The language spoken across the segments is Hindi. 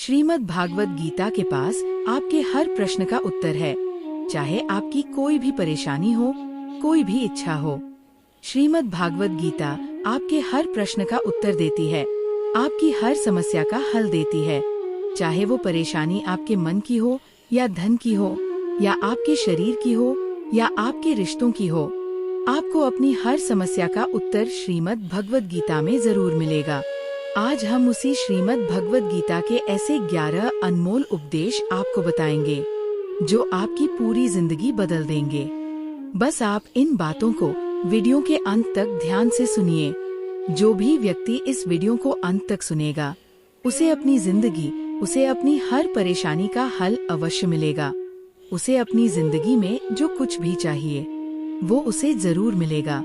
श्रीमद् भागवत गीता के पास आपके हर प्रश्न का उत्तर है, चाहे आपकी कोई भी परेशानी हो, कोई भी इच्छा हो। श्रीमद् भागवत गीता आपके हर प्रश्न का उत्तर देती है, आपकी हर समस्या का हल देती है। चाहे वो परेशानी आपके मन की हो या धन की हो, या आपके शरीर की हो या आपके रिश्तों की हो, आपको अपनी हर समस्या का उत्तर श्रीमद् भगवत गीता में जरूर मिलेगा। आज हम उसी श्रीमद् भगवत गीता के ऐसे 11 अनमोल उपदेश आपको बताएंगे जो आपकी पूरी जिंदगी बदल देंगे। बस आप इन बातों को वीडियो के अंत तक ध्यान से सुनिए। जो भी व्यक्ति इस वीडियो को अंत तक सुनेगा, उसे अपनी जिंदगी, उसे अपनी हर परेशानी का हल अवश्य मिलेगा। उसे अपनी जिंदगी में जो कुछ भी चाहिए वो उसे जरूर मिलेगा।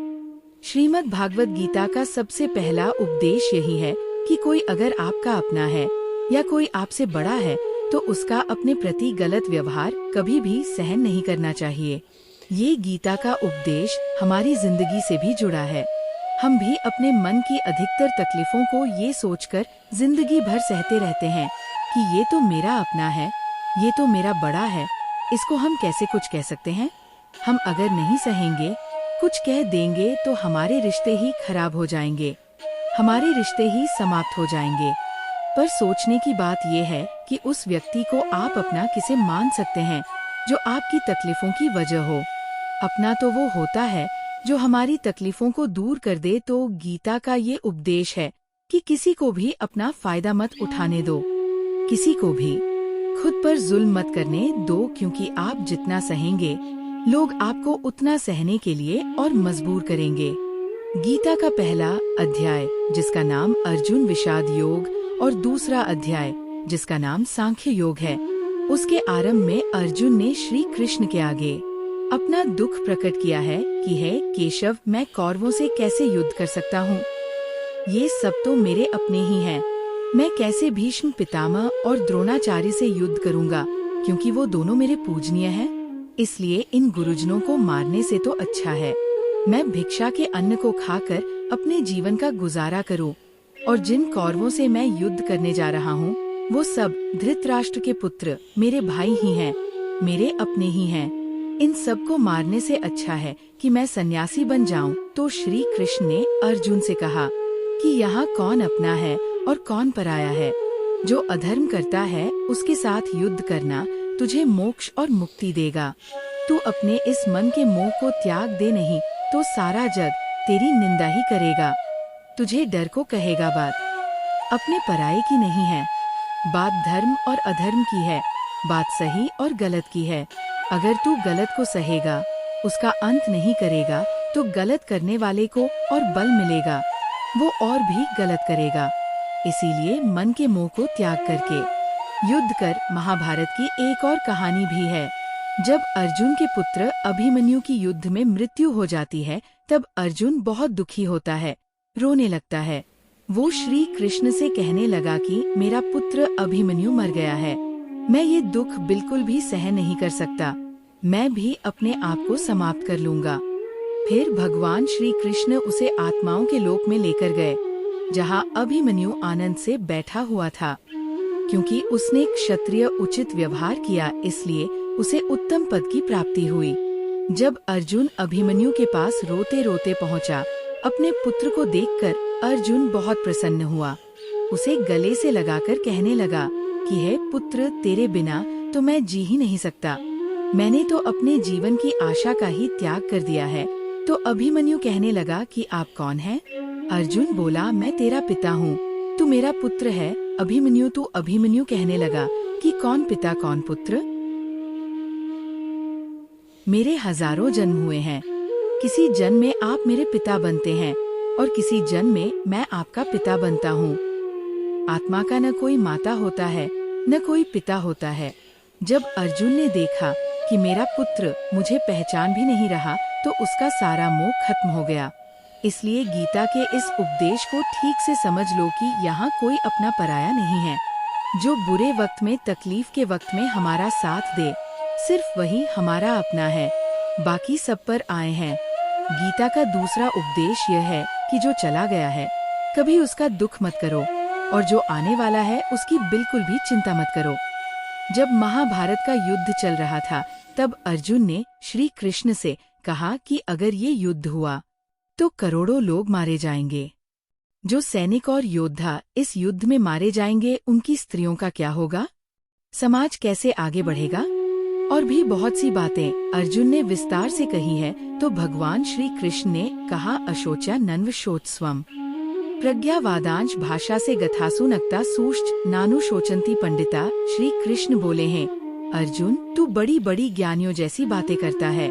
श्रीमद् भागवत गीता का सबसे पहला उपदेश यही है कि कोई अगर आपका अपना है या कोई आपसे बड़ा है तो उसका अपने प्रति गलत व्यवहार कभी भी सहन नहीं करना चाहिए। ये गीता का उपदेश हमारी जिंदगी से भी जुड़ा है। हम भी अपने मन की अधिकतर तकलीफों को ये सोचकर जिंदगी भर सहते रहते हैं कि ये तो मेरा अपना है, ये तो मेरा बड़ा है, इसको हम कैसे कुछ कह सकते हैं। हम अगर नहीं सहेंगे, कुछ कह देंगे तो हमारे रिश्ते ही खराब हो जाएंगे, हमारे रिश्ते ही समाप्त हो जाएंगे। पर सोचने की बात यह है कि उस व्यक्ति को आप अपना किसे मान सकते हैं जो आपकी तकलीफों की वजह हो। अपना तो वो होता है जो हमारी तकलीफों को दूर कर दे। तो गीता का ये उपदेश है कि किसी को भी अपना फायदा मत उठाने दो, किसी को भी खुद पर जुल्म मत करने दो, क्योंकि आप जितना सहेंगे लोग आपको उतना सहने के लिए और मजबूर करेंगे। गीता का पहला अध्याय जिसका नाम अर्जुन विषाद योग और दूसरा अध्याय जिसका नाम सांख्य योग है, उसके आरंभ में अर्जुन ने श्री कृष्ण के आगे अपना दुख प्रकट किया है कि हे केशव, मैं कौरवों से कैसे युद्ध कर सकता हूँ। ये सब तो मेरे अपने ही हैं। मैं कैसे भीष्म पितामह और द्रोणाचार्य से युद्ध करूँगा, क्योंकि वो दोनों मेरे पूजनीय हैं। इसलिए इन गुरुजनों को मारने से तो अच्छा है मैं भिक्षा के अन्न को खाकर अपने जीवन का गुजारा करूं। और जिन कौरवों से मैं युद्ध करने जा रहा हूं, वो सब धृतराष्ट्र के पुत्र मेरे भाई ही हैं, मेरे अपने ही हैं। इन सब को मारने से अच्छा है कि मैं सन्यासी बन जाऊं। तो श्री कृष्ण ने अर्जुन से कहा कि यहाँ कौन अपना है और कौन पराया है। जो अधर्म करता है उसके साथ युद्ध करना तुझे मोक्ष और मुक्ति देगा। तू अपने इस मन के मोह को त्याग दे, नहीं तो सारा जग तेरी निंदा ही करेगा, तुझे डर को कहेगा। बात अपने पराये की नहीं है, बात धर्म और अधर्म की है, बात सही और गलत की है। अगर तू गलत को सहेगा, उसका अंत नहीं करेगा, तो गलत करने वाले को और बल मिलेगा, वो और भी गलत करेगा। इसीलिए मन के मोह को त्याग करके युद्ध कर। महाभारत की एक और कहानी भी है। जब अर्जुन के पुत्र अभिमन्यु की युद्ध में मृत्यु हो जाती है, तब अर्जुन बहुत दुखी होता है, रोने लगता है। वो श्री कृष्ण से कहने लगा कि मेरा पुत्र अभिमन्यु मर गया है, मैं ये दुख बिल्कुल भी सहन नहीं कर सकता, मैं भी अपने आप को समाप्त कर लूंगा। फिर भगवान श्री कृष्ण उसे आत्माओं के लोक में लेकर गए, जहाँ अभिमन्यु आनंद से बैठा हुआ था। क्योंकि उसने क्षत्रिय उचित व्यवहार किया, इसलिए उसे उत्तम पद की प्राप्ति हुई। जब अर्जुन अभिमन्यु के पास रोते रोते पहुंचा, अपने पुत्र को देखकर अर्जुन बहुत प्रसन्न हुआ। उसे गले से लगाकर कहने लगा कि हे पुत्र, तेरे बिना तो मैं जी ही नहीं सकता, मैंने तो अपने जीवन की आशा का ही त्याग कर दिया है। तो अभिमन्यु कहने लगा कि आप कौन हैं? अर्जुन बोला, मैं तेरा पिता हूँ, तू मेरा पुत्र है। अभिमन्यु कहने लगा कि कौन पिता कौन पुत्र? मेरे हजारों जन्म हुए हैं, किसी जन्म में आप मेरे पिता बनते हैं और किसी जन्म में मैं आपका पिता बनता हूँ। आत्मा का न कोई माता होता है न कोई पिता होता है। जब अर्जुन ने देखा कि मेरा पुत्र मुझे पहचान भी नहीं रहा, तो उसका सारा मोह खत्म हो गया। इसलिए गीता के इस उपदेश को ठीक से समझ लो कि यहाँ कोई अपना पराया नहीं है। जो बुरे वक्त में, तकलीफ के वक्त में हमारा साथ दे, सिर्फ वही हमारा अपना है, बाकी सब पर आए हैं। गीता का दूसरा उपदेश यह है कि जो चला गया है, कभी उसका दुख मत करो, और जो आने वाला है उसकी बिल्कुल भी चिंता मत करो। जब महाभारत का युद्ध चल रहा था, तब अर्जुन ने श्री कृष्ण से कहा कि अगर ये युद्ध हुआ तो करोड़ों लोग मारे जाएंगे। जो सैनिक और योद्धा इस युद्ध में मारे जाएंगे, उनकी स्त्रियों का क्या होगा? समाज कैसे आगे बढ़ेगा? और भी बहुत सी बातें अर्जुन ने विस्तार से कही है। तो भगवान श्री कृष्ण ने कहा, अशोचा नन्व शोचस्वम प्रज्ञावादांश भाषा से गथासु नक्ता सूष्ट नानु शोचंती पंडिता। श्री कृष्ण बोले हैं, अर्जुन तू बड़ी बड़ी ज्ञानियों जैसी बातें करता है,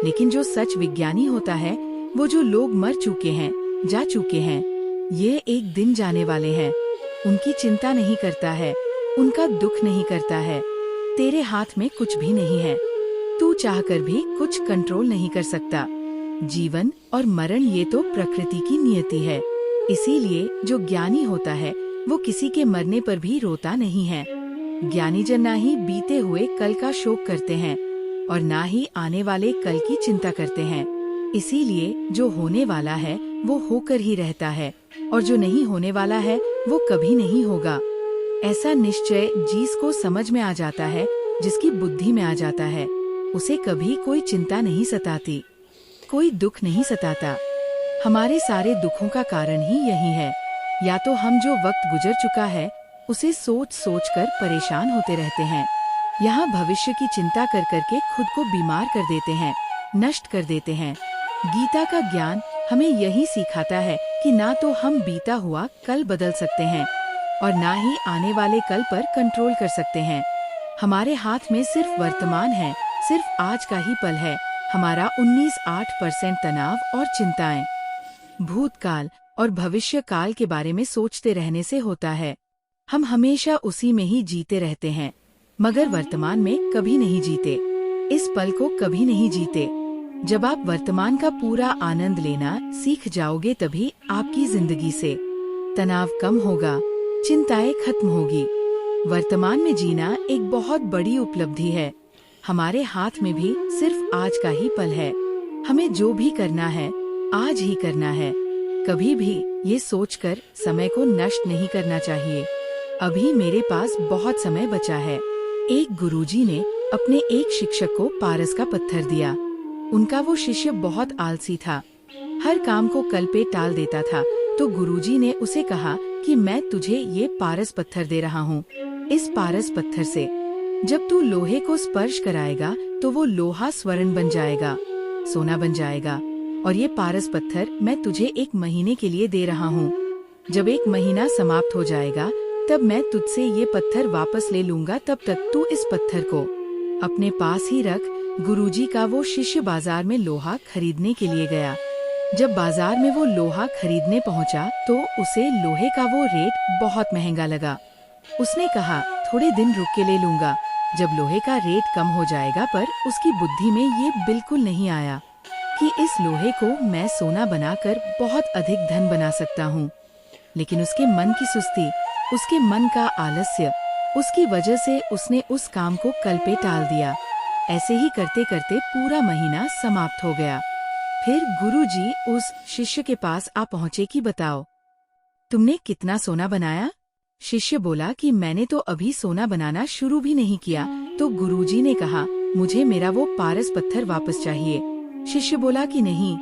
लेकिन जो सच विज्ञानी होता है वो जो लोग मर चुके हैं, जा चुके हैं, ये एक दिन जाने वाले हैं, उनकी चिंता नहीं करता है, उनका दुख नहीं करता है। तेरे हाथ में कुछ भी नहीं है, तू चाहकर भी कुछ कंट्रोल नहीं कर सकता। जीवन और मरण ये तो प्रकृति की नियति है। इसीलिए जो ज्ञानी होता है वो किसी के मरने पर भी रोता नहीं है। ज्ञानी जन ना ही बीते हुए कल का शोक करते हैं और ना ही आने वाले कल की चिंता करते हैं। इसीलिए जो होने वाला है वो होकर ही रहता है और जो नहीं होने वाला है वो कभी नहीं होगा। ऐसा निश्चय जिसको समझ में आ जाता है, जिसकी बुद्धि में आ जाता है, उसे कभी कोई चिंता नहीं सताती, कोई दुख नहीं सताता। हमारे सारे दुखों का कारण ही यही है। या तो हम जो वक्त गुजर चुका है उसे सोच सोच कर परेशान होते रहते हैं, यहाँ भविष्य की चिंता कर करके खुद को बीमार कर देते हैं, नष्ट कर देते हैं। गीता का ज्ञान हमें यही सिखाता है कि ना तो हम बीता हुआ कल बदल सकते हैं और ना ही आने वाले कल पर कंट्रोल कर सकते हैं। हमारे हाथ में सिर्फ वर्तमान है, सिर्फ आज का ही पल है। हमारा 19-8% तनाव और चिंताएं भूतकाल और भविष्य काल के बारे में सोचते रहने से होता है। हम हमेशा उसी में ही जीते रहते हैं, मगर वर्तमान में कभी नहीं जीते, इस पल को कभी नहीं जीते। जब आप वर्तमान का पूरा आनंद लेना सीख जाओगे, तभी आपकी जिंदगी से तनाव कम होगा, चिंताएं खत्म होगी। वर्तमान में जीना एक बहुत बड़ी उपलब्धि है। हमारे हाथ में भी सिर्फ आज का ही पल है। हमें जो भी करना है आज ही करना है। कभी भी ये सोचकर समय को नष्ट नहीं करना चाहिए, अभी मेरे पास बहुत समय बचा है। एक गुरुजी ने अपने एक शिक्षक को पारस का पत्थर दिया। उनका वो शिष्य बहुत आलसी था, हर काम को कल पे टाल देता था। तो गुरुजी ने उसे कहा कि मैं तुझे ये पारस पत्थर दे रहा हूँ। इस पारस पत्थर से जब तू लोहे को स्पर्श कराएगा तो वो लोहा स्वर्ण बन जाएगा, सोना बन जाएगा। और ये पारस पत्थर मैं तुझे 1 महीने के लिए दे रहा हूँ। जब 1 महीना समाप्त हो जाएगा तब मैं तुझसे ये पत्थर वापस ले लूंगा, तब तक तू इस पत्थर को अपने पास ही रख। गुरुजी का वो शिष्य बाजार में लोहा खरीदने के लिए गया। जब बाजार में वो लोहा खरीदने पहुंचा तो उसे लोहे का वो रेट बहुत महंगा लगा। उसने कहा, थोड़े दिन रुक के ले लूंगा, जब लोहे का रेट कम हो जाएगा। पर उसकी बुद्धि में ये बिल्कुल नहीं आया कि इस लोहे को मैं सोना बनाकर बहुत अधिक धन बना सकता हूँ। लेकिन उसके मन की सुस्ती, उसके मन का आलस्य, उसकी वजह से उसने उस काम को कल पे टाल दिया। ऐसे ही करते करते पूरा महीना समाप्त हो गया। फिर गुरुजी उस शिष्य के पास आ पहुँचे कि बताओ, तुमने कितना सोना बनाया? शिष्य बोला कि मैंने तो अभी सोना बनाना शुरू भी नहीं किया। तो गुरुजी ने कहा, मुझे मेरा वो पारस पत्थर वापस चाहिए। शिष्य बोला कि नहीं,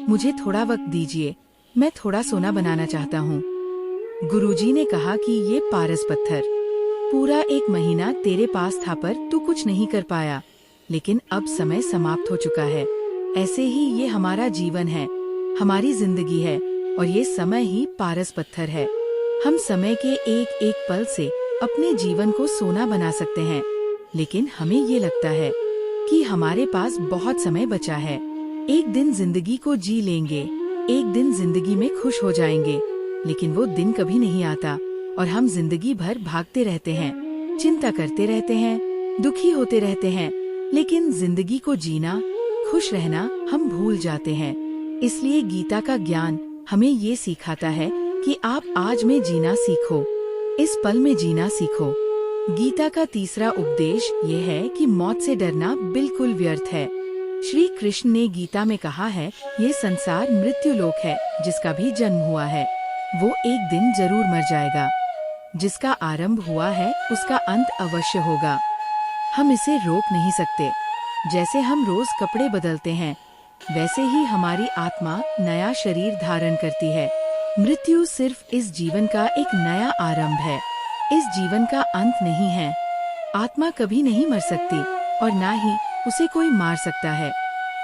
मुझे थोड़ा वक्त दीजिए, मैं थोड़ा सोना बनाना चाहता हूँ। गुरुजी ने कहा कि ये पारस पत्थर पूरा 1 महीना तेरे पास था, पर तू कुछ नहीं कर पाया, लेकिन अब समय समाप्त हो चुका है। ऐसे ही ये हमारा जीवन है, हमारी जिंदगी है, और ये समय ही पारस पत्थर है। हम समय के एक एक पल से अपने जीवन को सोना बना सकते हैं, लेकिन हमें ये लगता है कि हमारे पास बहुत समय बचा है। एक दिन जिंदगी को जी लेंगे, एक दिन जिंदगी में खुश हो जाएंगे, लेकिन वो दिन कभी नहीं आता और हम जिंदगी भर भागते रहते हैं, चिंता करते रहते हैं, दुखी होते रहते हैं, लेकिन जिंदगी को जीना, खुश रहना हम भूल जाते हैं। इसलिए गीता का ज्ञान हमें ये सिखाता है कि आप आज में जीना सीखो, इस पल में जीना सीखो। गीता का तीसरा उपदेश ये है कि मौत से डरना बिल्कुल व्यर्थ है। श्री कृष्ण ने गीता में कहा है, ये संसार मृत्यु लोक है, जिसका भी जन्म हुआ है वो एक दिन जरूर मर जाएगा। जिसका आरंभ हुआ है उसका अंत अवश्य होगा। हम इसे रोक नहीं सकते। जैसे हम रोज कपड़े बदलते हैं, वैसे ही हमारी आत्मा नया शरीर धारण करती है। मृत्यु सिर्फ इस जीवन का एक नया आरंभ है, इस जीवन का अंत नहीं है। आत्मा कभी नहीं मर सकती और ना ही उसे कोई मार सकता है,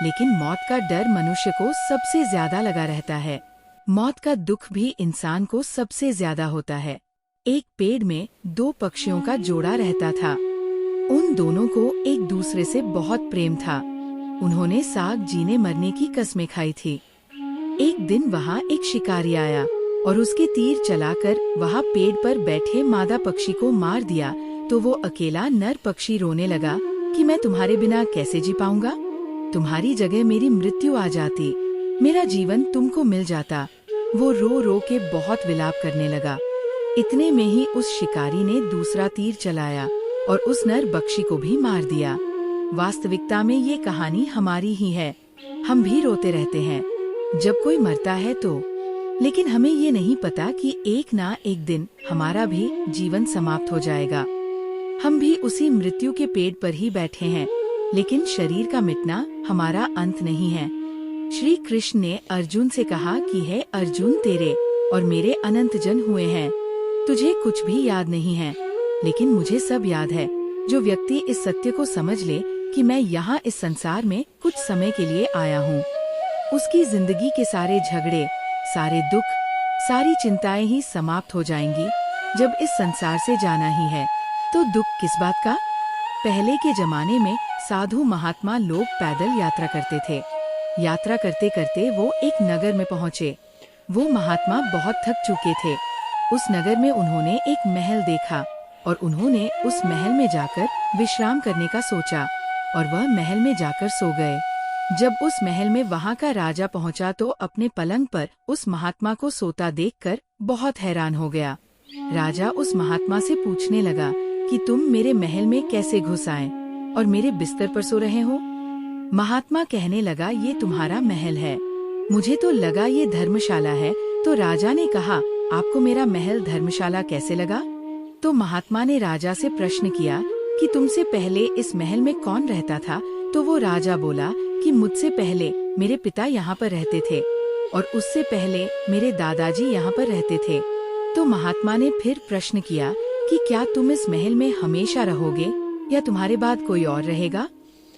लेकिन मौत का डर मनुष्य को सबसे ज्यादा लगा रहता है। मौत का दुख भी इंसान को सबसे ज्यादा होता है। एक पेड़ में दो पक्षियों का जोड़ा रहता था। उन दोनों को एक दूसरे से बहुत प्रेम था। उन्होंने साथ जीने मरने की कस्में खाई थी। एक दिन वहाँ एक शिकारी आया और उसके तीर चलाकर वहाँ पेड़ पर बैठे मादा पक्षी को मार दिया। तो वो अकेला नर पक्षी रोने लगा कि मैं तुम्हारे बिना कैसे जी पाऊंगा। तुम्हारी जगह मेरी मृत्यु आ जाती, मेरा जीवन तुमको मिल जाता। वो रो रो के बहुत विलाप करने लगा। इतने में ही उस शिकारी ने दूसरा तीर चलाया और उस नर पक्षी को भी मार दिया। वास्तविकता में ये कहानी हमारी ही है। हम भी रोते रहते हैं जब कोई मरता है तो, लेकिन हमें ये नहीं पता कि एक ना एक दिन हमारा भी जीवन समाप्त हो जाएगा। हम भी उसी मृत्यु के पेड़ पर ही बैठे हैं, लेकिन शरीर का मिटना हमारा अंत नहीं है। श्री कृष्ण ने अर्जुन से कहा कि हे अर्जुन, तेरे और मेरे अनंत जन्म हुए हैं। तुझे कुछ भी याद नहीं है, लेकिन मुझे सब याद है। जो व्यक्ति इस सत्य को समझ ले कि मैं यहाँ इस संसार में कुछ समय के लिए आया हूँ, उसकी जिंदगी के सारे झगड़े, सारे दुख, सारी चिंताएं ही समाप्त हो जाएंगी। जब इस संसार से जाना ही है तो दुख किस बात का। पहले के जमाने में साधु महात्मा लोग पैदल यात्रा करते थे। यात्रा करते करते वो एक नगर में पहुँचे। वो महात्मा बहुत थक चुके थे। उस नगर में उन्होंने एक महल देखा और उन्होंने उस महल में जाकर विश्राम करने का सोचा और वह महल में जाकर सो गए। जब उस महल में वहाँ का राजा पहुँचा तो अपने पलंग पर उस महात्मा को सोता देखकर बहुत हैरान हो गया। राजा उस महात्मा से पूछने लगा कि तुम मेरे महल में कैसे घुस आए और मेरे बिस्तर पर सो रहे हो। महात्मा कहने लगा, ये तुम्हारा महल है, मुझे तो लगा ये धर्मशाला है। तो राजा ने कहा, आपको मेरा महल धर्मशाला कैसे लगा। तो महात्मा ने राजा से प्रश्न किया कि तुमसे पहले इस महल में कौन रहता था। तो वो राजा बोला कि मुझसे पहले मेरे पिता यहाँ पर रहते थे और उससे पहले मेरे दादाजी यहाँ पर रहते थे। तो महात्मा ने फिर प्रश्न किया कि क्या तुम इस महल में हमेशा रहोगे या तुम्हारे बाद कोई और रहेगा।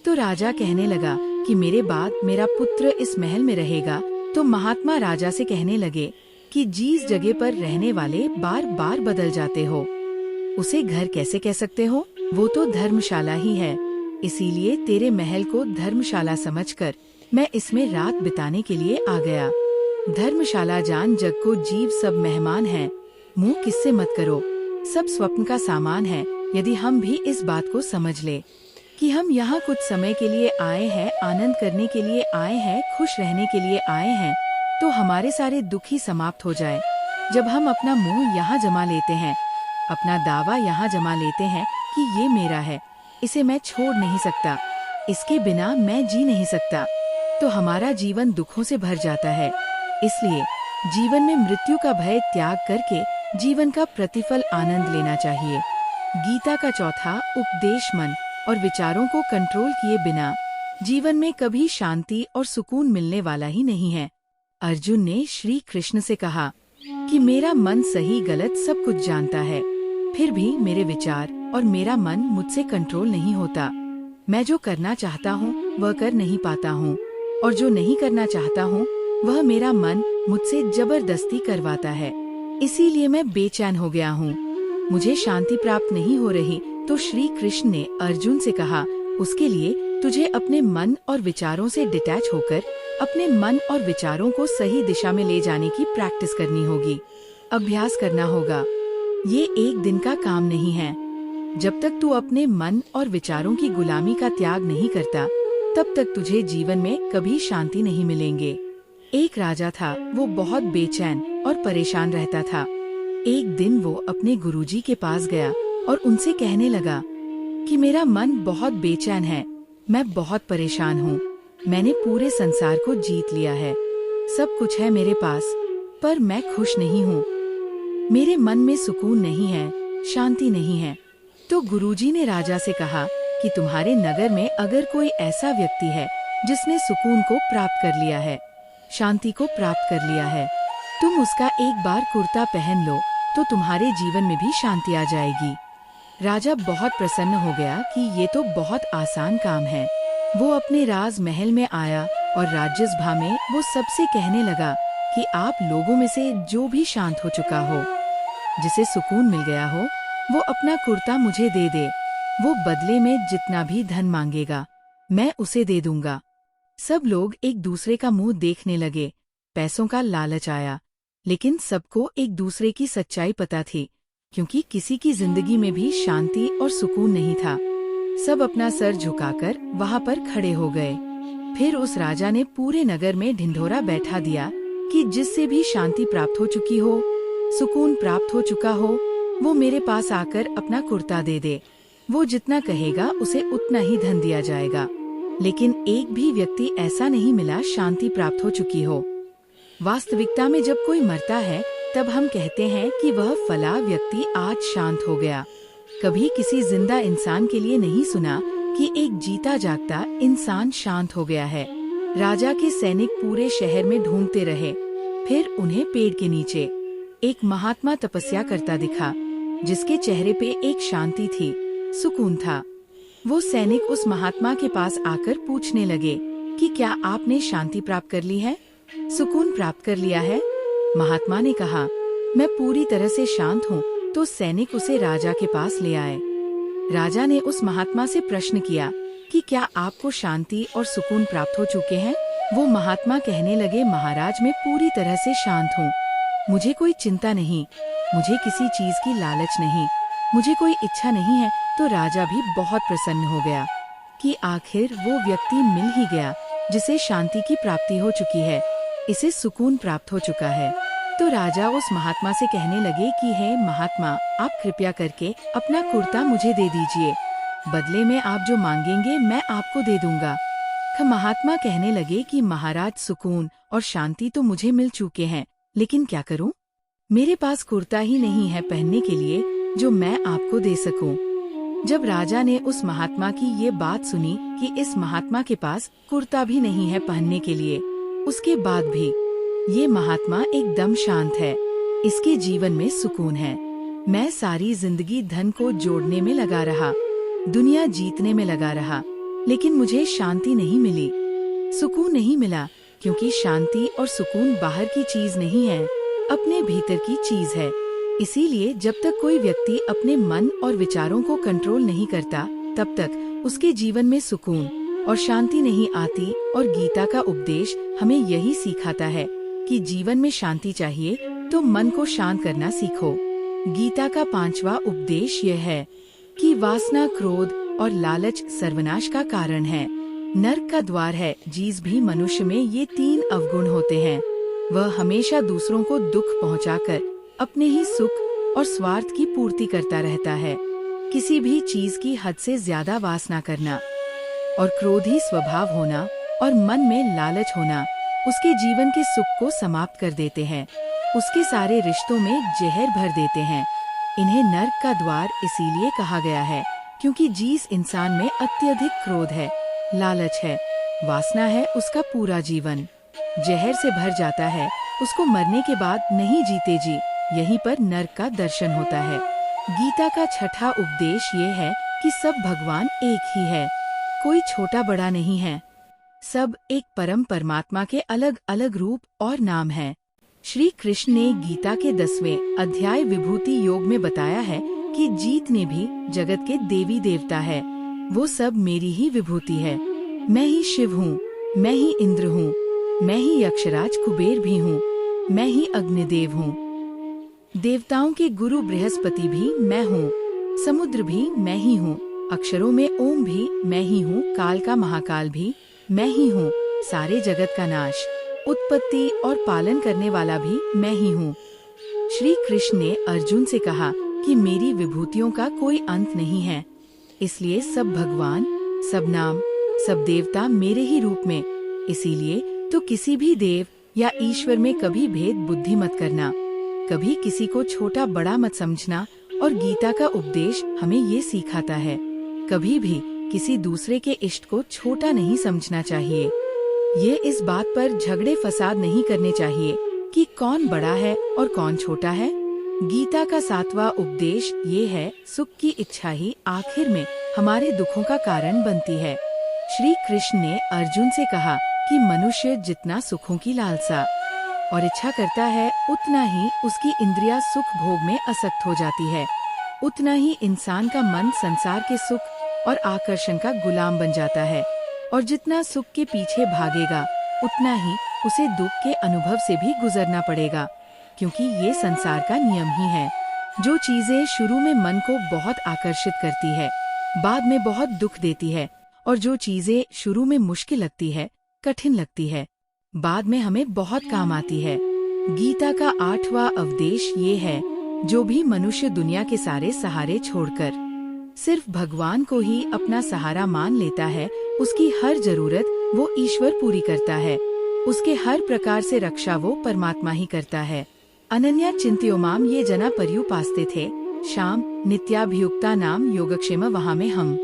तो राजा कहने लगा कि मेरे बाद मेरा पुत्र इस महल में रहेगा। तो महात्मा राजा से कहने लगे कि जिस जगह पर रहने वाले बार बार बदल जाते हो, उसे घर कैसे कह सकते हो। वो तो धर्मशाला ही है, इसीलिए तेरे महल को धर्मशाला समझकर मैं इसमें रात बिताने के लिए आ गया। धर्मशाला जान जग को जीव सब मेहमान हैं, मुँह किससे मत करो, सब स्वप्न का सामान है। यदि हम भी इस बात को समझ ले कि हम यहाँ कुछ समय के लिए आए हैं, आनंद करने के लिए आए हैं, खुश रहने के लिए आए हैं, तो हमारे सारे दुख ही समाप्त हो जाए। जब हम अपना मुंह यहाँ जमा लेते हैं, अपना दावा यहाँ जमा लेते हैं कि ये मेरा है, इसे मैं छोड़ नहीं सकता, इसके बिना मैं जी नहीं सकता, तो हमारा जीवन दुखों से भर जाता है। इसलिए जीवन में मृत्यु का भय त्याग करके जीवन का प्रतिफल आनंद लेना चाहिए। गीता का चौथा उपदेश मन और विचारों को कंट्रोल किए बिना जीवन में कभी शांति और सुकून मिलने वाला ही नहीं है। अर्जुन ने श्री कृष्ण से कहा कि मेरा मन सही गलत सब कुछ जानता है, फिर भी मेरे विचार और मेरा मन मुझसे कंट्रोल नहीं होता। मैं जो करना चाहता हूँ वह कर नहीं पाता हूँ और जो नहीं करना चाहता हूँ वह मेरा मन मुझसे जबरदस्ती करवाता है। इसीलिए मैं बेचैन हो गया हूँ, मुझे शांति प्राप्त नहीं हो रही। तो श्री कृष्ण ने अर्जुन से कहा, उसके लिए तुझे अपने मन और विचारों से डिटैच होकर अपने मन और विचारों को सही दिशा में ले जाने की प्रैक्टिस करनी होगी, अभ्यास करना होगा। ये एक दिन का काम नहीं है। जब तक तू अपने मन और विचारों की गुलामी का त्याग नहीं करता, तब तक तुझे जीवन में कभी शांति नहीं मिलेंगे। एक राजा था, वो बहुत बेचैन और परेशान रहता था। एक दिन वो अपने गुरुजी के पास गया और उनसे कहने लगा कि मेरा मन बहुत बेचैन है, मैं बहुत परेशान हूँ, मैंने पूरे संसार को जीत लिया है, सब कुछ है मेरे पास, पर मैं खुश नहीं हूँ। मेरे मन में सुकून नहीं है, शांति नहीं है। तो गुरुजी ने राजा से कहा कि तुम्हारे नगर में अगर कोई ऐसा व्यक्ति है जिसने सुकून को प्राप्त कर लिया है, शांति को प्राप्त कर लिया है, तुम उसका एक बार कुर्ता पहन लो तो तुम्हारे जीवन में भी शांति आ जाएगी। राजा बहुत प्रसन्न हो गया कि ये तो बहुत आसान काम है। वो अपने राज महल में आया और राज्यसभा में वो सबसे कहने लगा कि आप लोगों में से जो भी शांत हो चुका हो, जिसे सुकून मिल गया हो, वो अपना कुर्ता मुझे दे दे। वो बदले में जितना भी धन मांगेगा मैं उसे दे दूंगा। सब लोग एक दूसरे का मुंह देखने लगे। पैसों का लालच आया, लेकिन सबको एक दूसरे की सच्चाई पता थी, क्योंकि किसी की जिंदगी में भी शांति और सुकून नहीं था। सब अपना सर झुकाकर वहां पर खड़े हो गए। फिर उस राजा ने पूरे नगर में ढिंढोरा बैठा दिया कि जिससे भी शांति प्राप्त हो चुकी हो, सुकून प्राप्त हो चुका हो, वो मेरे पास आकर अपना कुर्ता दे दे। वो जितना कहेगा उसे उतना ही धन दिया जाएगा। लेकिन एक भी व्यक्ति ऐसा नहीं मिला शांति प्राप्त हो चुकी हो। वास्तविकता में जब कोई मरता है तब हम कहते हैं कि वह फला व्यक्ति आज शांत हो गया। कभी किसी जिंदा इंसान के लिए नहीं सुना कि एक जीता जागता इंसान शांत हो गया है। राजा के सैनिक पूरे शहर में ढूंढते रहे। फिर उन्हें पेड़ के नीचे एक महात्मा तपस्या करता दिखा, जिसके चेहरे पे एक शांति थी, सुकून था। वो सैनिक उस महात्मा के पास आकर पूछने लगे कि क्या आपने शांति प्राप्त कर ली है, सुकून प्राप्त कर लिया है? महात्मा ने कहा, मैं पूरी तरह से शांत हूँ। तो सैनिक उसे राजा के पास ले आए। राजा ने उस महात्मा से प्रश्न किया कि क्या आपको शांति और सुकून प्राप्त हो चुके हैं? वो महात्मा कहने लगे, महाराज मैं पूरी तरह से शांत हूँ। मुझे कोई चिंता नहीं, मुझे किसी चीज की लालच नहीं, मुझे कोई इच्छा नहीं है। तो राजा भी बहुत प्रसन्न हो गया कि आखिर वो व्यक्ति मिल ही गया जिसे शांति की प्राप्ति हो चुकी है, इसे सुकून प्राप्त हो चुका है। तो राजा उस महात्मा से कहने लगे कि हे महात्मा, आप कृपया करके अपना कुर्ता मुझे दे दीजिए, बदले में आप जो मांगेंगे मैं आपको दे दूंगा। महात्मा कहने लगे कि महाराज, सुकून और शांति तो मुझे मिल चुके हैं, लेकिन क्या करूं? मेरे पास कुर्ता ही नहीं है पहनने के लिए जो मैं आपको दे सकूं। जब राजा ने उस महात्मा की ये बात सुनी कि इस महात्मा के पास कुर्ता भी नहीं है पहनने के लिए, उसके बाद भी ये महात्मा एकदम शांत है, इसके जीवन में सुकून है। मैं सारी जिंदगी धन को जोड़ने में लगा रहा, दुनिया जीतने में लगा रहा, लेकिन मुझे शांति नहीं मिली, सुकून नहीं मिला, क्योंकि शांति और सुकून बाहर की चीज नहीं है, अपने भीतर की चीज है। इसीलिए जब तक कोई व्यक्ति अपने मन और विचारों को कंट्रोल नहीं करता, तब तक उसके जीवन में सुकून और शांति नहीं आती। और गीता का उपदेश हमें यही सिखाता है कि जीवन में शांति चाहिए तो मन को शांत करना सीखो। गीता का 5वां उपदेश यह है कि वासना, क्रोध और लालच सर्वनाश का कारण है, नरक का द्वार है। जिस भी मनुष्य में ये 3 अवगुण होते हैं, वह हमेशा दूसरों को दुख पहुंचाकर अपने ही सुख और स्वार्थ की पूर्ति करता रहता है। किसी भी चीज की हद से ज्यादा वासना करना और क्रोधी स्वभाव होना और मन में लालच होना उसके जीवन के सुख को समाप्त कर देते हैं, उसके सारे रिश्तों में जहर भर देते हैं। इन्हें नरक का द्वार इसीलिए कहा गया है क्योंकि जिस इंसान में अत्यधिक क्रोध है, लालच है, वासना है, उसका पूरा जीवन जहर से भर जाता है। उसको मरने के बाद नहीं जीते जी यहीं पर नरक का दर्शन होता है। गीता का 6वां उपदेश ये है कि सब भगवान एक ही है, कोई छोटा बड़ा नहीं है, सब एक परम परमात्मा के अलग अलग रूप और नाम हैं। श्री कृष्ण ने गीता के 10वें अध्याय विभूति योग में बताया है कि जितने भी जगत के देवी देवता है वो सब मेरी ही विभूति है। मैं ही शिव हूँ, मैं ही इंद्र हूँ, मैं ही यक्षराज कुबेर भी हूँ, मैं ही अग्निदेव हूँ। देवताओं के गुरु बृहस्पति भी मैं हूँ, समुद्र भी मैं ही हूँ, अक्षरों में ओम भी मैं ही हूँ, काल का महाकाल भी मैं ही हूँ, सारे जगत का नाश, उत्पत्ति और पालन करने वाला भी मैं ही हूँ। श्री कृष्ण ने अर्जुन से कहा कि मेरी विभूतियों का कोई अंत नहीं है, इसलिए सब भगवान, सब नाम, सब देवता मेरे ही रूप में। इसीलिए तो किसी भी देव या ईश्वर में कभी भेद बुद्धि मत करना, कभी किसी को छोटा बड़ा मत समझना, और गीता का उपदेश हमें ये सिखाता है, कभी भी किसी दूसरे के इष्ट को छोटा नहीं समझना चाहिए। ये इस बात पर झगड़े फसाद नहीं करने चाहिए कि कौन बड़ा है और कौन छोटा है। गीता का 7वां उपदेश ये है, सुख की इच्छा ही आखिर में हमारे दुखों का कारण बनती है। श्री कृष्ण ने अर्जुन से कहा कि मनुष्य जितना सुखों की लालसा और इच्छा करता है, उतना ही उसकी इंद्रियां सुख भोग में आसक्त हो जाती है, उतना ही इंसान का मन संसार के सुख और आकर्षण का गुलाम बन जाता है, और जितना सुख के पीछे भागेगा उतना ही उसे दुख के अनुभव से भी गुजरना पड़ेगा, क्योंकि ये संसार का नियम ही है। जो चीजें शुरू में मन को बहुत आकर्षित करती है, बाद में बहुत दुख देती है, और जो चीजें शुरू में मुश्किल लगती है, कठिन लगती है, बाद में हमें बहुत काम आती है। गीता का 8वां उपदेश ये है, जो भी मनुष्य दुनिया के सारे सहारे छोड़कर सिर्फ भगवान को ही अपना सहारा मान लेता है, उसकी हर जरूरत वो ईश्वर पूरी करता है, उसके हर प्रकार से रक्षा वो परमात्मा ही करता है। अनन्या चिंत्योमाम ये जना पर्युपास्ते थे, शाम नित्याभियुक्ता नाम योगक्षेम वहाँ में हम।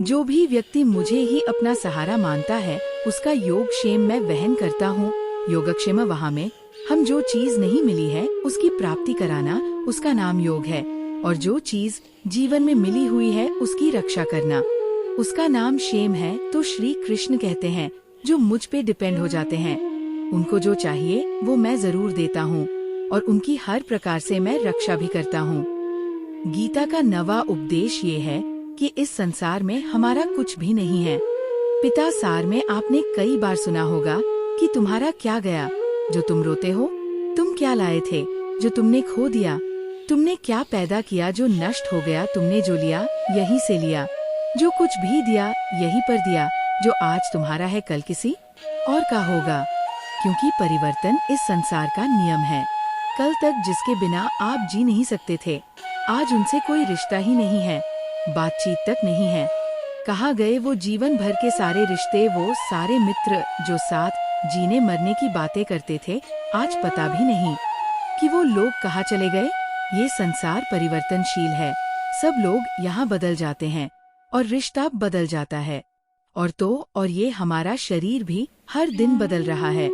जो भी व्यक्ति मुझे ही अपना सहारा मानता है, उसका योग क्षेम मैं वहन करता हूँ। योगक्षेम वहाँ में हम, जो चीज नहीं मिली है उसकी प्राप्ति कराना, उसका नाम योग है, और जो चीज जीवन में मिली हुई है उसकी रक्षा करना, उसका नाम क्षेम है। तो श्री कृष्ण कहते हैं, जो मुझ पे डिपेंड हो जाते हैं, उनको जो चाहिए वो मैं जरूर देता हूँ, और उनकी हर प्रकार से मैं रक्षा भी करता हूँ। गीता का 9वां उपदेश ये है कि इस संसार में हमारा कुछ भी नहीं है। पिता सार में आपने कई बार सुना होगा कि तुम्हारा क्या गया जो तुम रोते हो, तुम क्या लाए थे जो तुमने खो दिया, तुमने क्या पैदा किया जो नष्ट हो गया, तुमने जो लिया यहीं से लिया, जो कुछ भी दिया यहीं पर दिया, जो आज तुम्हारा है कल किसी और का होगा। क्योंकि परिवर्तन इस संसार का नियम है। कल तक जिसके बिना आप जी नहीं सकते थे, आज उनसे कोई रिश्ता ही नहीं है, बातचीत तक नहीं है। कहा गए वो जीवन भर के सारे रिश्ते, वो सारे मित्र जो साथ जीने मरने की बातें करते थे, आज पता भी नहीं कि वो लोग कहाँ चले गए। ये संसार परिवर्तनशील है, सब लोग यहाँ बदल जाते हैं और रिश्ता बदल जाता है, और ये हमारा शरीर भी हर दिन बदल रहा है।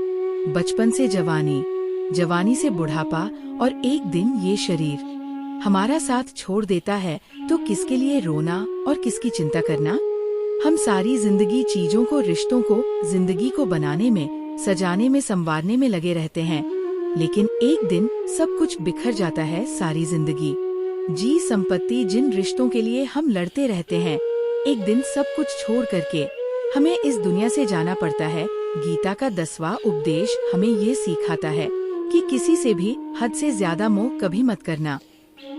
बचपन से जवानी, जवानी से बुढ़ापा, और एक दिन ये शरीर हमारा साथ छोड़ देता है, तो किसके लिए रोना और किसकी चिंता करना। हम सारी जिंदगी चीजों को, रिश्तों को, जिंदगी को बनाने में, सजाने में, संवारने में लगे रहते हैं, लेकिन एक दिन सब कुछ बिखर जाता है। सारी जिंदगी जी संपत्ति, जिन रिश्तों के लिए हम लड़ते रहते हैं, एक दिन सब कुछ छोड़ करके हमें इस दुनिया से जाना पड़ता है। गीता का 10वां उपदेश हमें ये सिखाता है कि किसी से भी हद से ज्यादा मोह कभी मत करना।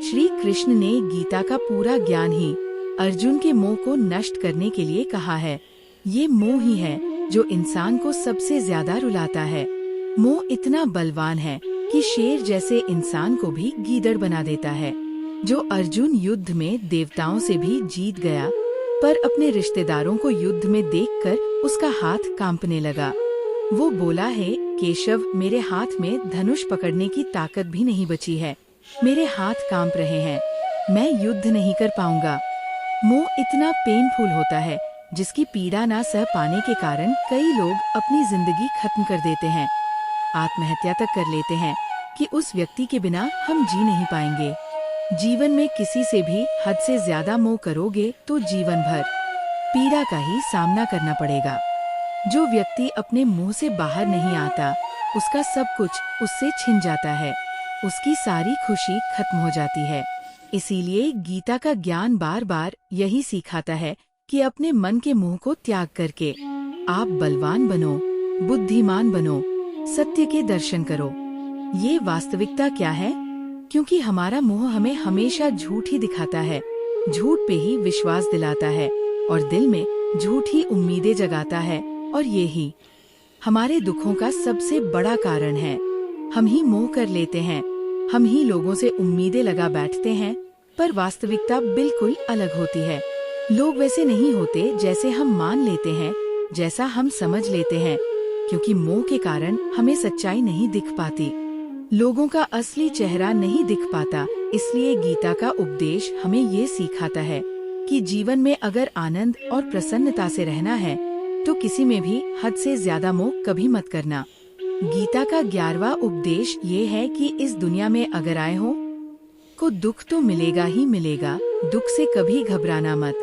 श्री कृष्ण ने गीता का पूरा ज्ञान ही अर्जुन के मोह को नष्ट करने के लिए कहा है। ये मोह ही है जो इंसान को सबसे ज्यादा रुलाता है। मोह इतना बलवान है कि शेर जैसे इंसान को भी गीदड़ बना देता है। जो अर्जुन युद्ध में देवताओं से भी जीत गया, पर अपने रिश्तेदारों को युद्ध में देखकर उसका हाथ कांपने लगा। वो बोला है, केशव मेरे हाथ में धनुष पकड़ने की ताकत भी नहीं बची है, मेरे हाथ कांप रहे हैं, मैं युद्ध नहीं कर पाऊंगा। मोह इतना पेनफुल होता है जिसकी पीड़ा ना सह पाने के कारण कई लोग अपनी जिंदगी खत्म कर देते हैं, आत्महत्या तक कर लेते हैं कि उस व्यक्ति के बिना हम जी नहीं पाएंगे। जीवन में किसी से भी हद से ज्यादा मोह करोगे तो जीवन भर पीड़ा का ही सामना करना पड़ेगा। जो व्यक्ति अपने मुंह से बाहर नहीं आता, उसका सब कुछ उससे छिन जाता है, उसकी सारी खुशी खत्म हो जाती है। इसीलिए गीता का ज्ञान बार बार यही सिखाता है कि अपने मन के मोह को त्याग करके आप बलवान बनो, बुद्धिमान बनो, सत्य के दर्शन करो। ये वास्तविकता क्या है? क्योंकि हमारा मोह हमें हमेशा झूठ ही दिखाता है, झूठ पे ही विश्वास दिलाता है, और दिल में झूठी उम्मीदें जगाता है, और ये ही हमारे दुखों का सबसे बड़ा कारण है। हम ही मोह कर लेते हैं, हम ही लोगों से उम्मीदें लगा बैठते हैं, पर वास्तविकता बिल्कुल अलग होती है। लोग वैसे नहीं होते जैसे हम मान लेते हैं, जैसा हम समझ लेते हैं, क्योंकि मोह के कारण हमें सच्चाई नहीं दिख पाती। लोगों का असली चेहरा नहीं दिख पाता, इसलिए गीता का उपदेश हमें ये सिखाता है कि जीवन में अगर आनंद और प्रसन्नता से रहना है तो किसी में भी हद से ज्यादा मोह कभी मत करना। गीता का 11वां उपदेश ये है कि इस दुनिया में अगर आए हो को दुख तो मिलेगा ही मिलेगा, दुख से कभी घबराना मत,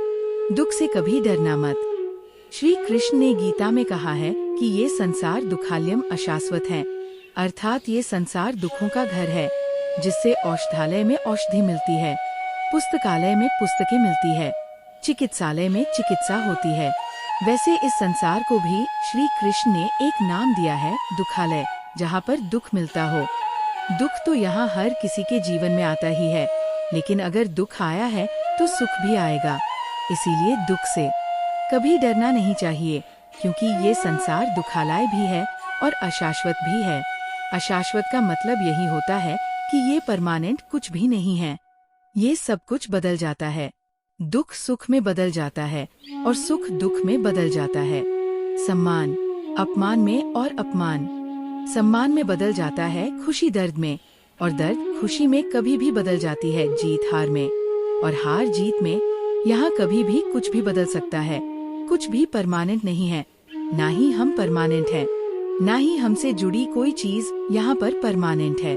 दुख से कभी डरना मत। श्री कृष्ण ने गीता में कहा है कि ये संसार दुखालयम अशाश्वत है, अर्थात ये संसार दुखों का घर है, जिससे औषधालय में औषधि मिलती है, पुस्तकालय में पुस्तकें मिलती है, चिकित्सालय में चिकित्सा होती है। वैसे इस संसार को भी श्री कृष्ण ने एक नाम दिया है, दुखालय, जहाँ पर दुख मिलता हो। दुख तो यहाँ हर किसी के जीवन में आता ही है, लेकिन अगर दुख आया है तो सुख भी आएगा। इसीलिए दुख से कभी डरना नहीं चाहिए, क्योंकि ये संसार दुखालय भी है और अशाश्वत भी है। अशाश्वत का मतलब यही होता है कि ये परमानेंट कुछ भी नहीं है, ये सब कुछ बदल जाता है। दुख सुख में बदल जाता है और सुख दुख में बदल जाता है। सम्मान अपमान में और अपमान सम्मान में बदल जाता है, खुशी दर्द में, और दर्द खुशी में कभी भी बदल जाती है, जीत हार में, और हार जीत में। यहाँ कभी भी कुछ भी बदल सकता है, कुछ भी परमानेंट नहीं है, ना ही हम परमानेंट हैं, ना ही हमसे जुड़ी कोई चीज यहाँ पर परमानेंट है,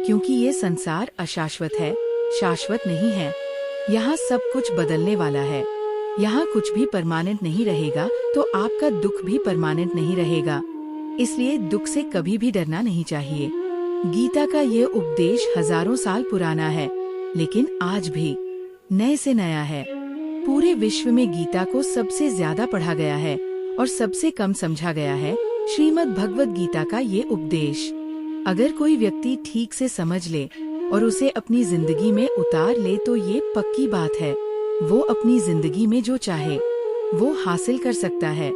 क्योंकि ये संसार अशाश्वत है, शाश्वत नहीं है। यहाँ सब कुछ बदलने वाला है, यहाँ कुछ भी परमानेंट नहीं रहेगा, तो आपका दुख भी परमानेंट नहीं रहेगा। इसलिए दुख से कभी भी डरना नहीं चाहिए। गीता का ये उपदेश हजारों साल पुराना है, लेकिन आज भी नए से नया है। पूरे विश्व में गीता को सबसे ज्यादा पढ़ा गया है और सबसे कम समझा गया है श्रीमद् भगवद गीता का ये उपदेश। अगर कोई व्यक्ति ठीक से समझ ले और उसे अपनी जिंदगी में उतार ले तो ये पक्की बात है, वो अपनी जिंदगी में जो चाहे वो हासिल कर सकता है।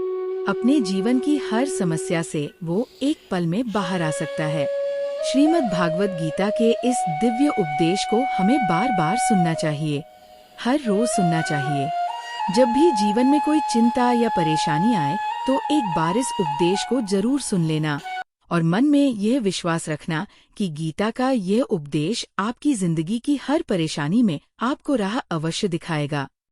अपने जीवन की हर समस्या से वो एक पल में बाहर आ सकता है। श्रीमद् भागवत गीता के इस दिव्य उपदेश को हमें बार बार सुनना चाहिए, हर रोज सुनना चाहिए। जब भी जीवन में कोई चिंता या परेशानी आए तो एक बार इस उपदेश को जरूर सुन लेना और मन में यह विश्वास रखना कि गीता का यह उपदेश आपकी जिंदगी की हर परेशानी में आपको राह अवश्य दिखाएगा।